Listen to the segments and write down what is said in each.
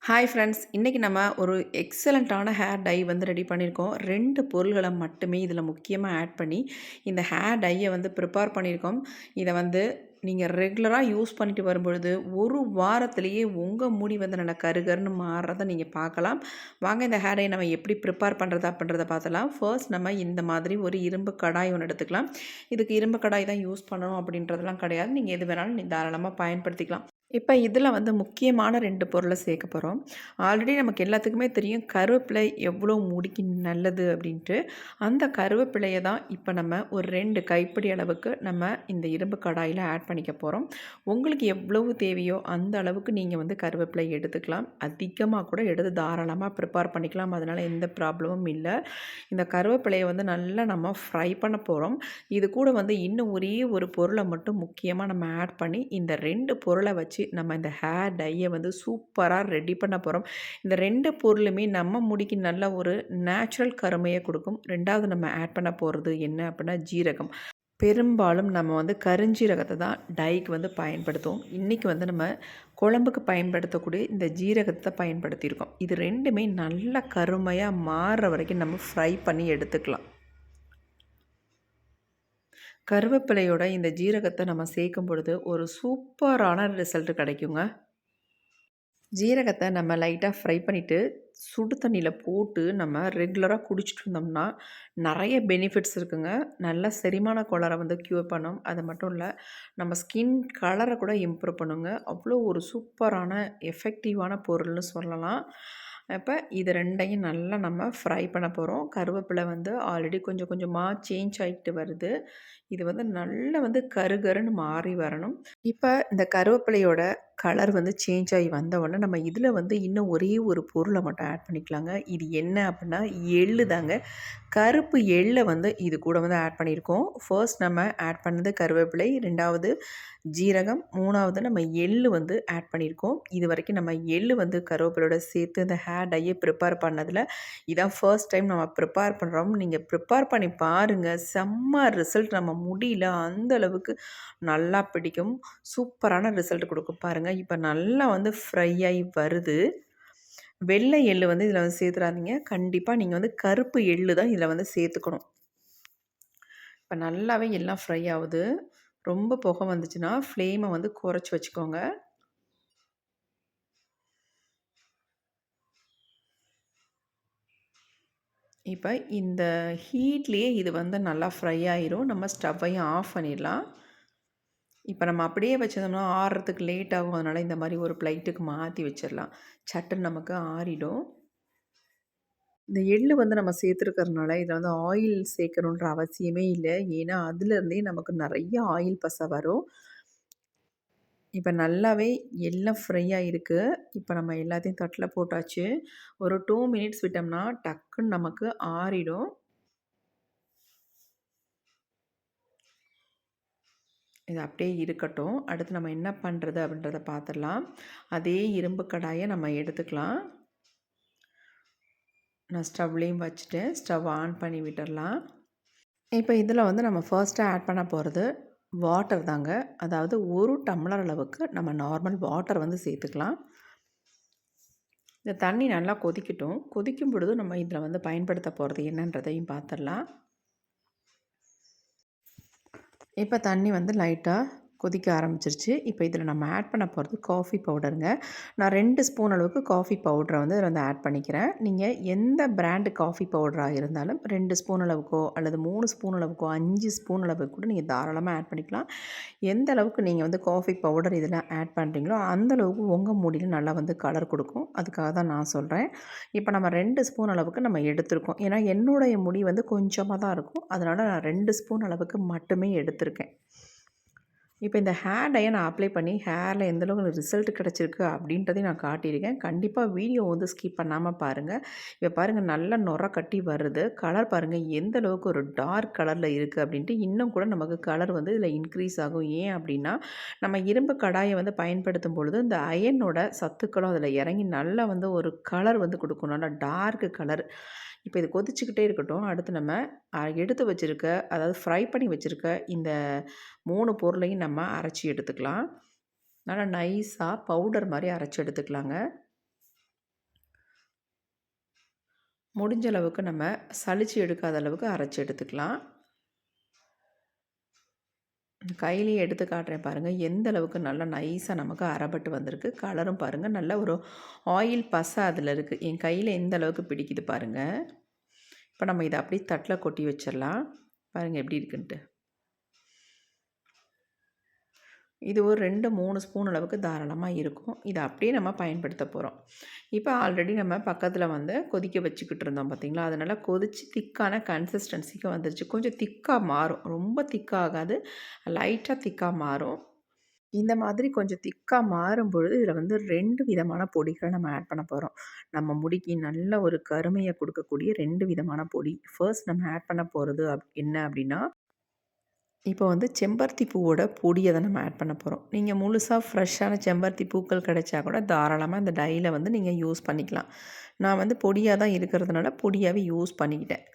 Hi friends, இன்றைக்கி நம்ம ஒரு எக்ஸலண்ட்டான ஹேர் டை வந்து ரெடி பண்ணியிருக்கோம். 2 பொருள்கள மட்டுமே இதில முக்கியமா ஆட் பண்ணி, இந்த ஹேர் டைய வந்து ப்ரிப்பேர் பண்ணியிருக்கோம். இத வந்து நீங்க ரெகுலரா யூஸ் பண்ணிட்டு வரும்பொழுது, ஒரு வாரத்திலேயே உங்க முடி வந்து நல்லா கருகருன்னு மாறுறத நீங்க பார்க்கலாம். வாங்க இந்த ஹேர் டைய நம்ம எப்படி ப்ரிப்பேர் பண்ணுறது அப்படின்றத பார்த்தலாம். ஃபர்ஸ்ட் நம்ம இந்த மாதிரி ஒரு இரும்பு கடாய் ஒண்ணு எடுத்துக்கலாம். இதுக்கு இரும்பு கடாய் தான் யூஸ் பண்ணணும் அப்படின்றதெல்லாம் கிடையாது. நீங்க எது வேணாலும் தாராளமா பயன்படுத்திக்கலாம். இப்ப இதில வந்து முக்கியமான 2 பொருள சேர்க்க போறோம். ஆல்ரெடி நமக்கு எல்லாத்துக்குமே தெரியும் கருவேப்பிலை எவ்வளோ முடிக்கு நல்லது அப்படின்ட்டு. அந்த கருவேப்பிலைய தான் இப்ப நம்ம ஒரு 2 கைப்பிடி அளவுக்கு நம்ம இந்த இரும்பு கடாயில ஆட் பண்ணிக்க போறோம். உங்களுக்கு எவ்வளவு தேவையோ அந்த அளவுக்கு நீங்க வந்து கருவேப்பிலை எடுத்துக்கலாம். அதிகமா கூட எடுத்து தாராளமா ப்ரிப்பேர் பண்ணிக்கலாம். அதனால எந்த ப்ராப்ளமும் இல்ல. இந்த கருவேப்பிலைய வந்து நல்லா நம்ம ஃப்ரை பண்ண போறோம். இது கூட வந்து இன்னும் ஒரே ஒரு பொருள மட்டும் முக்கியமா நம்ம ஆட் பண்ணி, இந்த 2 பொருள வச்சு நம்ம இந்த ஹேர் டைய வந்து சூப்பரா ரெடி பண்ண போறோம். இந்த 2 பொருளுமே நம்ம முடிக்கு நல்ல ஒரு நேச்சுரல் கருமைய குடுக்கும். 2வது நம்ம ஆட் பண்ண போறது என்ன அப்டின்னா ஜீரகம். பெரும்பாலும் நம்ம வந்து கருஞ்சீரகத்த தான் டைக்கு வந்து பயன்படுத்துவோம். இன்னைக்கு வந்து நம்ம குழம்புக்கு பயன்படுத்தக்கூடிய இந்த ஜீரகத்த பயன்படுத்தியிருக்கோம். இது 2மே நல்ல கருமையா மாறுற வரைக்கும் நம்ம ஃப்ரை பண்ணி எடுத்துக்கலாம். கருவேப்பிலையோட இந்த ஜீரகத்த நம்ம சேர்க்கும் பொழுது ஒரு சூப்பரான ரிசல்ட் கிடைக்குங்க. ஜீரகத்த நம்ம லைட்டா ஃப்ரை பண்ணிட்டு, சுடு தண்ணீல போட்டு நம்ம ரெகுலரா குடிச்சிட்டு இருந்தோம்னா, நெறைய பெனிஃபிட்ஸ் இருக்குங்க. நல்ல செரிமான கோளாற வந்து க்யூர் பண்ணும். அது மட்டும் இல்ல, நம்ம ஸ்கின் கலர கூட இம்ப்ரூவ் பண்ணுங்க. அவ்வளோ ஒரு சூப்பரான எஃபெக்டிவான பொருள்னு சொல்லலாம். அப்ப இது 2யும் நல்லா நம்ம ஃப்ரை பண்ண போறோம். கருவேப்பில வந்து ஆல்ரெடி கொஞ்சம் கொஞ்சமா சேஞ்ச் ஆயிட்டு வருது. இது வந்து நல்லா வந்து கருகருன்னு மாறி வரணும். இப்ப இந்த கருவேப்பிலையோட கலர் வந்து சேஞ்ச் ஆகி வந்த உடனே நம்ம இதில வந்து இன்னும் ஒரே ஒரு பொருள மட்டும் ஆட் பண்ணிக்கலாங்க. இது என்ன அப்டின்னா எள்ளு தாங்க. கருப்பு எள்ள வந்து இது கூட வந்து ஆட் பண்ணியிருக்கோம். ஃபர்ஸ்ட் நம்ம ஆட் பண்ணது கருவேப்பிலை, 2வது ஜீரகம், 3வது நம்ம எள்ளு வந்து ஆட் பண்ணியிருக்கோம். இதுவரைக்கும் நம்ம எள்ளு வந்து கருவேப்பிலையோட சேர்த்து இந்த ஹேர் டைய ப்ரிப்பேர் பண்ணதில இதான் ஃபர்ஸ்ட் டைம் நம்ம ப்ரிப்பேர் பண்ணுறோம். நீங்க ப்ரிப்பேர் பண்ணி பாருங்க. செம்ம ரிசல்ட் நம்ம முடியல அந்த அளவுக்கு நல்லா பிடிக்கும். சூப்பரான ரிசல்ட் குடுக்கும் பாருங்க. இப்ப நல்லா வந்து ஃப்ரை ஆயி வருது. வெள்ளை எள்ளு வந்து இதில வந்து சேர்த்துறாதீங்க. கண்டிப்பா நீங்க வந்து கருப்பு எள்ளு தான் இதில வந்து சேர்த்துக்கணும். இப்ப நல்லாவே எல்லாம் ஃப்ரை ஆவுது. ரொம்ப புகை வந்துச்சுன்னா, ஃப்ளேம வந்து குறைச்சு வச்சுக்கோங்க. இப்ப இந்த ஹீட்லயே இது வந்து நல்லா ஃப்ரை ஆயிரும். நம்ம ஸ்டவ்வையும் ஆஃப் பண்ணிடலாம். இப்ப நம்ம அப்படியே வச்சிருந்தோம்னா ஆறுறதுக்கு லேட் ஆகும். அதனால இந்த மாரி ஒரு பிளேட்டுக்கு மாத்தி வச்சிரலாம். சட்டுன்னு நமக்கு ஆறிடும். இந்த எள்ளு வந்து நம்ம சேர்த்துருக்கிறதுனால, இதில வந்து ஆயில் சேர்க்கணுன்ற அவசியமே இல்ல. ஏன்னா, அதிலருந்தே நமக்கு நெறைய ஆயில் பச வரும். இப்ப நல்லாவே எல்லாம் ஃப்ரை ஆயிருக்கு. இப்ப நம்ம எல்லாத்தையும் தட்டுல போட்டாச்சு. ஒரு 2 மினிட்ஸ் விட்டோம்னா, டக்குன்னு நமக்கு ஆறிடும். இது அப்படியே இருக்கட்டும். அடுத்து நம்ம என்ன பண்றது அப்படின்றத பார்த்துடலாம். அதே இரும்பு கடாய நம்ம எடுத்துக்கலாம். நான் ஸ்டவ்லேயும் வச்சுட்டேன். ஸ்டவ் ஆன் பண்ணி விட்டுறலாம். இப்ப இதில வந்து நம்ம ஃபர்ஸ்ட்டா ஆட் பண்ண போறது வாட்டர் தாங்க. அதாவது 1 டம்ளர் அளவுக்கு நம்ம நார்மல் வாட்டர் வந்து சேர்த்துக்கலாம். இந்த தண்ணி நல்லா கொதிக்கட்டும். கொதிக்கும் பொழுது நம்ம இதில வந்து பயன்படுத்த போறது என்னன்றதையும் பார்த்துடலாம். இப்ப தண்ணி வந்து லைட்டா கொதிக்க ஆரம்பிச்சிருச்சு. இப்ப இதில நம்ம ஆட் பண்ண போறது காஃபி பவுடருங்க. நான் 2 ஸ்பூன் அளவுக்கு காஃபி பவுடர வந்து இதில வந்து ஆட் பண்ணிக்கிறேன். நீங்க எந்த பிராண்ட் காஃபி பவுடரா இருந்தாலும் 2 ஸ்பூன் அளவுக்கோ, அல்லது 3 ஸ்பூன் அளவுக்கோ, 5 ஸ்பூன் அளவுக்கு கூட நீங்க தாராளமா ஆட் பண்ணிக்கலாம். எந்த அளவுக்கு நீங்க வந்து காஃபி பவுடர் இதில ஆட் பண்றீங்களோ, அந்த அளவுக்கு உங்க முடியில நல்லா வந்து கலர் குடுக்கும். அதுக்காக தான் நான் சொல்றேன். இப்ப நம்ம 2 ஸ்பூன் அளவுக்கு நம்ம எடுத்திருக்கோம். ஏன்னா, என்னுடைய முடி வந்து கொஞ்சமா தான் இருக்கும். அதனால நான் 2 ஸ்பூன் அளவுக்கு மட்டுமே எடுத்திருக்கேன். இப்ப இந்த ஹேர் டைய நான் அப்ளை பண்ணி ஹேர்ல எந்த அளவுக்கு ரிசல்ட் கிடைச்சிருக்கு அப்படின்றதையும் நான் காட்டியிருக்கேன். கண்டிப்பா வீடியோ வந்து ஸ்கிப் பண்ணாம பாருங்க. இப்ப பாருங்க நல்லா நொர கட்டி வருது. கலர் பாருங்க எந்த அளவுக்கு ஒரு டார்க் கலர்ல இருக்கு அப்படின்ட்டு இன்னும் கூட நமக்கு கலர் வந்து இதில இன்க்ரீஸ் ஆகும். ஏன் அப்படின்னா, நம்ம இரும்பு கடாய வந்து பயன்படுத்தும் பொழுது இந்த அயனோட சத்துக்களும் அதில இறங்கி நல்லா வந்து ஒரு கலர் வந்து குடுக்கும். நல்லா டார்க் கலர். இப்ப இது கொதிச்சுக்கிட்டே இருக்கட்டும். அடுத்து நம்ம எடுத்து வச்சிருக்க அதாவது ஃப்ரை பண்ணி வச்சிருக்க இந்த 3 பொருளையும் நம்ம அரைச்சு எடுத்துக்கலாம். நல்லா நைஸா பவுடர் மாரி அரைச்சு எடுத்துக்கலாங்க. முடிஞ்ச அளவுக்கு நம்ம சலிச்சு எடுக்காத அளவுக்கு அரைச்சி எடுத்துக்கலாம். கையிலேயே எடுத்து காட்டுறேன் பாருங்கள், எந்த அளவுக்கு நல்லா நைஸாக நமக்கு அரைப்பட்டு வந்திருக்கு. கலரும் பாருங்கள், நல்ல ஒரு ஆயில் பசை அதில் இருக்குது. என் கையில் எந்த அளவுக்கு பிடிக்குது பாருங்கள். இப்போ நம்ம இதை அப்படியே தட்டில் கொட்டி வச்சிடலாம். பாருங்கள் எப்படி இருக்குன்ட்டு. இது ஒரு 2, 3 ஸ்பூன் அளவுக்கு தாராளமாக இருக்கும். இதை அப்படியே நம்ம பயன்படுத்த போகிறோம். இப்போ ஆல்ரெடி நம்ம பக்கத்தில் வந்து கொதிக்க வச்சுக்கிட்டு இருந்தோம் பார்த்தீங்களா, அதனால் கொதித்து திக்கான கன்சிஸ்டன்சிக்கு வந்துருச்சு. கொஞ்சம் திக்காக மாறும், ரொம்ப திக்காக ஆகாது, லைட்டாக திக்காக மாறும். இந்த மாதிரி கொஞ்சம் திக்காக மாறும்பொழுது இதில் வந்து 2 விதமான பொடிகளை நம்ம ஆட் பண்ண போகிறோம். நம்ம முடிக்கு நல்ல ஒரு கருமையை கொடுக்கக்கூடிய 2 விதமான பொடி. ஃபர்ஸ்ட் நம்ம ஆட் பண்ண போகிறது என்ன அப்படின்னா, இப்போ வந்து செம்பருத்தி பூவோட பொடியை தான் நம்ம ஆட் பண்ண போகிறோம். நீங்கள் முழுசாக ஃப்ரெஷ்ஷான செம்பருத்தி பூக்கள் கிடைச்சா கூட தாராளமாக இந்த டையில் வந்து நீங்கள் யூஸ் பண்ணிக்கலாம். நான் வந்து பொடியாக தான் இருக்கிறதுனால பொடியாகவே யூஸ் பண்ணிக்கிட்டேன்.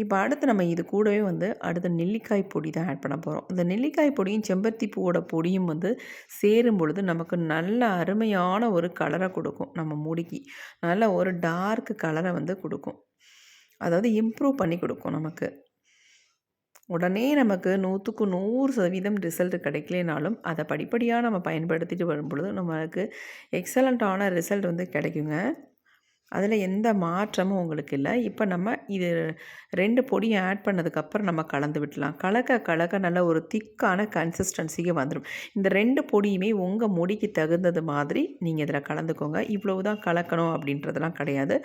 இப்போ அடுத்து நம்ம இது கூடவே வந்து அடுத்து நெல்லிக்காய் பொடி தான் ஆட் பண்ண போகிறோம். இந்த நெல்லிக்காய் பொடியும் செம்பருத்தி பூவோட பொடியும் வந்து சேரும் பொழுது நமக்கு நல்ல அருமையான ஒரு கலரை கொடுக்கும். நம்ம முடிக்கு நல்ல ஒரு டார்க் கலரை வந்து கொடுக்கும். அதாவது இம்ப்ரூவ் பண்ணி கொடுக்கும் நமக்கு. உடனே நமக்கு 100க்கு 100% ரிசல்ட் கிடைக்கலனாலும், அதை படிப்படியாக நம்ம பயன்படுத்திட்டு வரும்பொழுது நம்மளுக்கு எக்ஸலண்ட்டான ரிசல்ட் வந்து கிடைக்குங்க. அதில் எந்த மாற்றமும் உங்களுக்கு இல்லை. இப்போ நம்ம இது 2 பொடியும் ஆட் பண்ணதுக்கப்புறம் நம்ம கலந்து விடலாம். கலக்க கலக்க நல்ல ஒரு திக்கான கன்சிஸ்டன்சிக்கு வந்துடும். இந்த 2 பொடியுமே உங்கள் முடிக்கு தகுந்தது மாதிரி நீங்கள் இதில் கலந்துக்கோங்க. இவ்வளவு தான் கலக்கணும் அப்படின்றதெல்லாம் கிடையாது.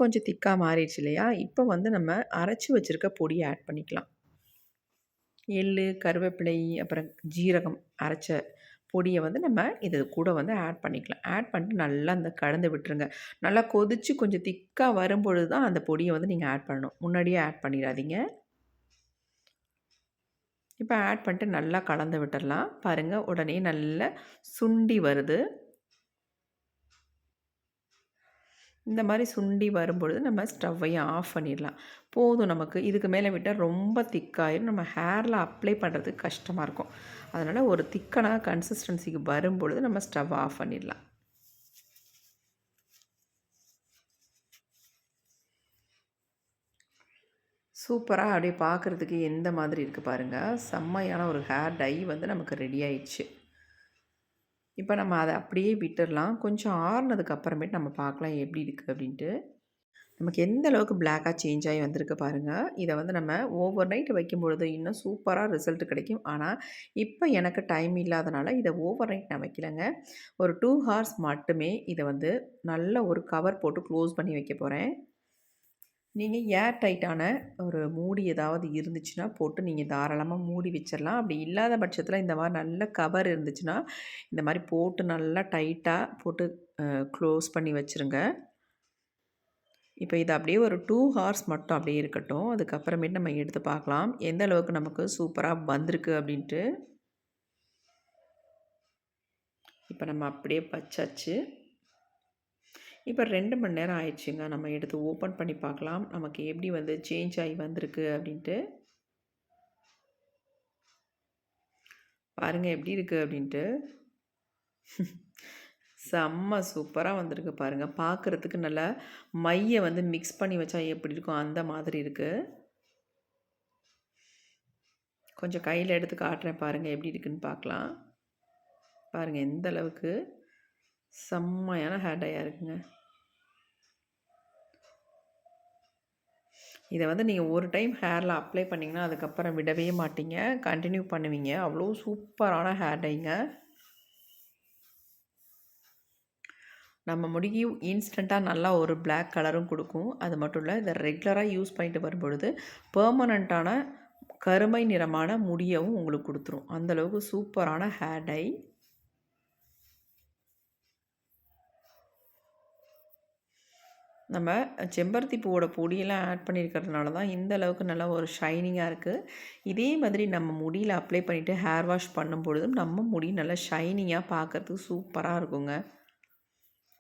கொஞ்சம் திக்காக மாறிடுச்சு இல்லையா? இப்போ வந்து நம்ம அரைச்சி வச்சுருக்க பொடியை ஆட் பண்ணிக்கலாம். எள்ளு, கருவேப்பிலை, அப்புறம் ஜீரகம் அரைச்ச பொடியை வந்து நம்ம இது கூட வந்து ஆட் பண்ணிக்கலாம். ஆட் பண்ணிட்டு நல்லா அந்த கலந்து விட்டுருங்க. நல்லா கொதித்து கொஞ்சம் திக்காக வரும்பொழுது தான் அந்த பொடியை வந்து நீங்கள் ஆட் பண்ணணும். முன்னாடியே ஆட் பண்ணிடாதீங்க. இப்போ ஆட் பண்ணிட்டு நல்லா கலந்து விட்டுடலாம். பாருங்கள், உடனே நல்லா சுண்டி வருது. இந்த மாதிரி சுண்டி வரும்பொழுது நம்ம ஸ்டவ்வையும் ஆஃப் பண்ணிடலாம். போதும், நமக்கு இதுக்கு மேலே விட்டால் ரொம்ப திக்காயிரும். நம்ம ஹேரில் அப்ளை பண்ணுறதுக்கு கஷ்டமாக இருக்கும். அதனால் ஒரு திக்கான கன்சிஸ்டன்சிக்கு வரும்பொழுது நம்ம ஸ்டவ் ஆஃப் பண்ணிடலாம். சூப்பராக அப்படியே பார்க்குறதுக்கு எந்த மாதிரி இருக்குது பாருங்கள். செம்மையான ஒரு ஹேர் டை வந்து நமக்கு ரெடி ஆயிடுச்சு. இப்போ நம்ம அதை அப்படியே விட்டுடலாம். கொஞ்சம் ஆறுனதுக்கு அப்புறமேட்டு நம்ம பார்க்கலாம் எப்படி இருக்குது அப்படின்ட்டு. நமக்கு எந்த அளவுக்கு பிளாக்காக சேஞ்ச் ஆகி வந்திருக்கு பாருங்கள். இதை வந்து நம்ம ஓவர் நைட் வைக்கும்பொழுது இன்னும் சூப்பராக ரிசல்ட் கிடைக்கும். ஆனால் இப்போ எனக்கு டைம் இல்லாதனால இதை ஓவர் நைட் நான் வைக்கலைங்க. ஒரு 2 ஹார்ஸ் மட்டுமே இதை வந்து நல்ல ஒரு கவர் போட்டு க்ளோஸ் பண்ணி வைக்க போகிறேன். நீங்கள் ஏர் டைட்டான ஒரு மூடி ஏதாவது இருந்துச்சுன்னா போட்டு நீங்கள் தாராளமாக மூடி வச்சிடலாம். அப்படி இல்லாத பட்சத்தில் இந்த மாதிரி நல்ல கவர் இருந்துச்சுன்னா இந்த மாதிரி போட்டு நல்லா டைட்டாக போட்டு க்ளோஸ் பண்ணி வச்சுருங்க. இப்போ இது அப்படியே ஒரு 2 ஹார்ஸ் மட்டும் அப்படியே இருக்கட்டும். அதுக்கப்புறமேட்டு நம்ம எடுத்து பார்க்கலாம் எந்த அளவுக்கு நமக்கு சூப்பராக வந்திருக்கு அப்படின்ட்டு. இப்போ நம்ம அப்படியே வச்சாச்சு. இப்போ 2 மணி நேரம் ஆயிடுச்சுங்க. நம்ம எடுத்து ஓப்பன் பண்ணி பார்க்கலாம் நமக்கு எப்படி வந்து சேஞ்ச் ஆகி வந்திருக்கு அப்படின்ட்டு. பாருங்கள் எப்படி இருக்குது அப்படின்ட்டு. செம்ம சூப்பராக வந்திருக்கு பாருங்கள். பார்க்குறதுக்கு நல்லா மையை வந்து மிக்ஸ் பண்ணி வச்சா எப்படி இருக்கும் அந்த மாதிரி இருக்குது. கொஞ்சம் கையில் எடுத்து காட்டுறேன் பாருங்கள் எப்படி இருக்குன்னு பார்க்கலாம். பாருங்கள் எந்த அளவுக்கு செம்மையான ஹேர் டையாக இருக்குங்க. இதை வந்து நீங்கள் ஒரு டைம் ஹேரில் அப்ளை பண்ணிங்கன்னா அதுக்கப்புறம் விடவே மாட்டீங்க, கண்டினியூ பண்ணுவீங்க. அவ்வளோ சூப்பரான ஹேர் டைங்க. நம்ம முடிக்கு இன்ஸ்டண்ட்டாக நல்லா ஒரு பிளாக் கலரும் கொடுக்கும். அது மட்டும் இல்லை, இதை ரெகுலராக யூஸ் பண்ணிட்டு வரும்பொழுது பெர்மனண்ட்டான கருமை நிறமான முடியவும் உங்களுக்கு கொடுத்துரும். அந்தளவுக்கு சூப்பரான ஹேர் டை. நம்ம செம்பருத்தி பூவோட பொடியெல்லாம் ஆட் பண்ணியிருக்கிறதுனால தான் இந்த அளவுக்கு நல்லா ஒரு ஷைனிங்காக இருக்குது. இதே மாதிரி நம்ம முடியில் அப்ளை பண்ணிவிட்டு ஹேர் வாஷ் பண்ணும்பொழுதும் நம்ம முடி நல்லா ஷைனிங்காக பார்க்குறதுக்கு சூப்பராக இருக்குங்க.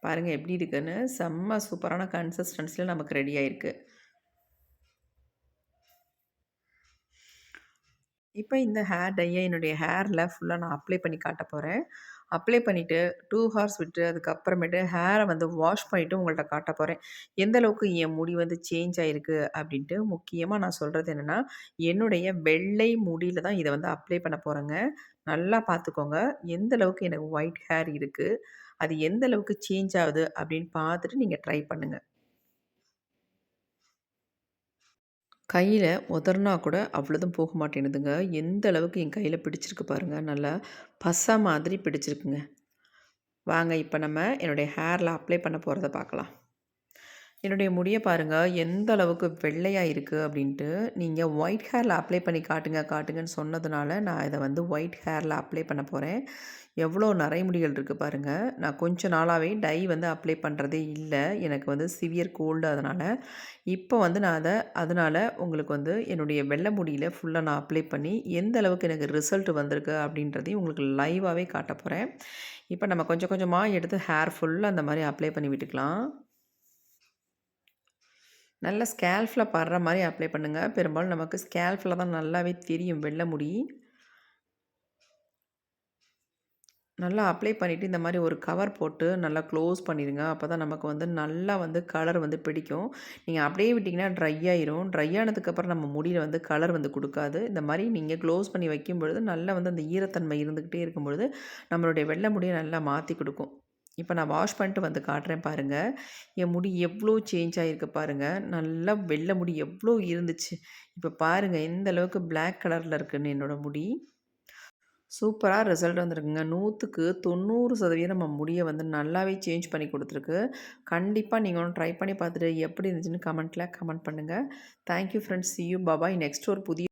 பாருங்கள் எப்படி இருக்குன்னு. செம்ம சூப்பரான கன்சிஸ்டன்சியில் நமக்கு ரெடி ஆகிருக்கு. இப்போ இந்த ஹேர் டையை என்னுடைய ஹேரில் ஃபுல்லாக நான் அப்ளை பண்ணி காட்ட போகிறேன். அப்ளை பண்ணிவிட்டு 2 ஹார்ஸ் விட்டு அதுக்கப்புறமேட்டு ஹேரை வந்து வாஷ் பண்ணிவிட்டு உங்கள்ட்ட காட்ட போகிறேன். எந்த அளவுக்கு என் முடி வந்து சேஞ்ச் ஆயிருக்கு அப்படின்ட்டு. முக்கியமா நான் சொல்கிறது என்னென்னா, என்னுடைய வெள்ளை முடியில தான் இத வந்து அப்ளை பண்ண போறேங்க. நல்லா பார்த்துக்கோங்க. எந்த அளவுக்கு எனக்கு ஒயிட் ஹேர் இருக்கு, அது எந்த அளவுக்கு சேஞ்ச் ஆகுது அப்படின்னு பார்த்துட்டு நீங்க ட்ரை பண்ணுங்க. கையில உதறுனா கூட அவ்வளதும் போக மாட்டேன்னுதுங்க. எந்த அளவுக்கு என் கையில பிடிச்சிருக்கு பாருங்க. நல்லா பசை மாதிரி பிடிச்சிருக்குங்க. வாங்க இப்ப நம்ம என்னுடைய ஹேர்ல அப்ளை பண்ண போறத பார்க்கலாம். என்னுடைய முடிய பாருங்க, எந்த அளவுக்கு வெள்ளையா இருக்கு அப்படின்ட்டு. நீங்க ஒயிட் ஹேர்ல அப்ளை பண்ணி காட்டுங்க, காட்டுங்கன்னு சொன்னதுனால, நான் இத வந்து ஒயிட் ஹேர்ல அப்ளை பண்ண போறேன். எவ்வளோ நரைமுடிகள் இருக்கு பாருங்க. நான் கொஞ்ச நாளாவே டை வந்து அப்ளை பண்றதே இல்ல. எனக்கு வந்து சிவியர் கோல்டு அதனால. இப்போ வந்து நான் அதனால உங்களுக்கு வந்து என்னுடைய வெள்ள முடியில ஃபுல்லா நான் அப்ளை பண்ணி, எந்த அளவுக்கு எனக்கு ரிசல்ட் வந்திருக்கு அப்படின்றதையும் உங்களுக்கு லைவாவே காட்டப் போறேன். இப்ப நம்ம கொஞ்சம் கொஞ்சமா எடுத்து ஹேர் ஃபுல்லா அந்த மாரி அப்ளை பண்ணி விட்டுக்கலாம். நல்லா ஸ்கேல்ஃப்ல படுற மாரி அப்ளை பண்ணுங்க. பெரும்பாலும் நமக்கு ஸ்கேல்ஃப்ல தான் நல்லாவே தெரியும் வெள்ள முடி. நல்லா அப்ளை பண்ணிவிட்டு இந்த மாரி ஒரு கவர் போட்டு நல்லா க்ளோஸ் பண்ணிடுங்க. அப்போ தான் நமக்கு வந்து நல்லா வந்து கலர் வந்து பிடிக்கும். நீங்க அப்படியே விட்டிங்கன்னா ட்ரை ஆயிரும். ட்ரை ஆனதுக்கப்புறம் நம்ம முடியில வந்து கலர் வந்து குடுக்காது. இந்த மாரி நீங்க க்ளோஸ் பண்ணி வைக்கும்பொழுது நல்லா வந்து அந்த ஈரத்தன்மை இருந்துக்கிட்டே இருக்கும்பொழுது, நம்மளுடைய வெள்ள முடிய நல்லா மாத்தி குடுக்கும். இப்ப நான் வாஷ் பண்ணிட்டு வந்து காட்டுறேன் பாருங்க. என் முடி எவ்ளோ சேஞ்ச் ஆயிருக்கு பாருங்க. நல்லா வெள்ள முடி எவ்ளோ இருந்துச்சு. இப்ப பாருங்க எந்த அளவுக்கு பிளாக் கலர்ல இருக்குன்னு என்னோட முடி. சூப்பரா ரிசல்ட் வந்திருக்குங்க. 100க்கு 90% நம்ம முடிய வந்து நல்லாவே சேஞ்ச் பண்ணி குடுத்துருக்கு. கண்டிப்பா நீங்களும் ட்ரை பண்ணி பார்த்துட்டு எப்படி இருந்துச்சுன்னு கமெண்ட்ல கமெண்ட் பண்ணுங்க. Thank you friends. Sea you. Bye. Next ஒரு புதிய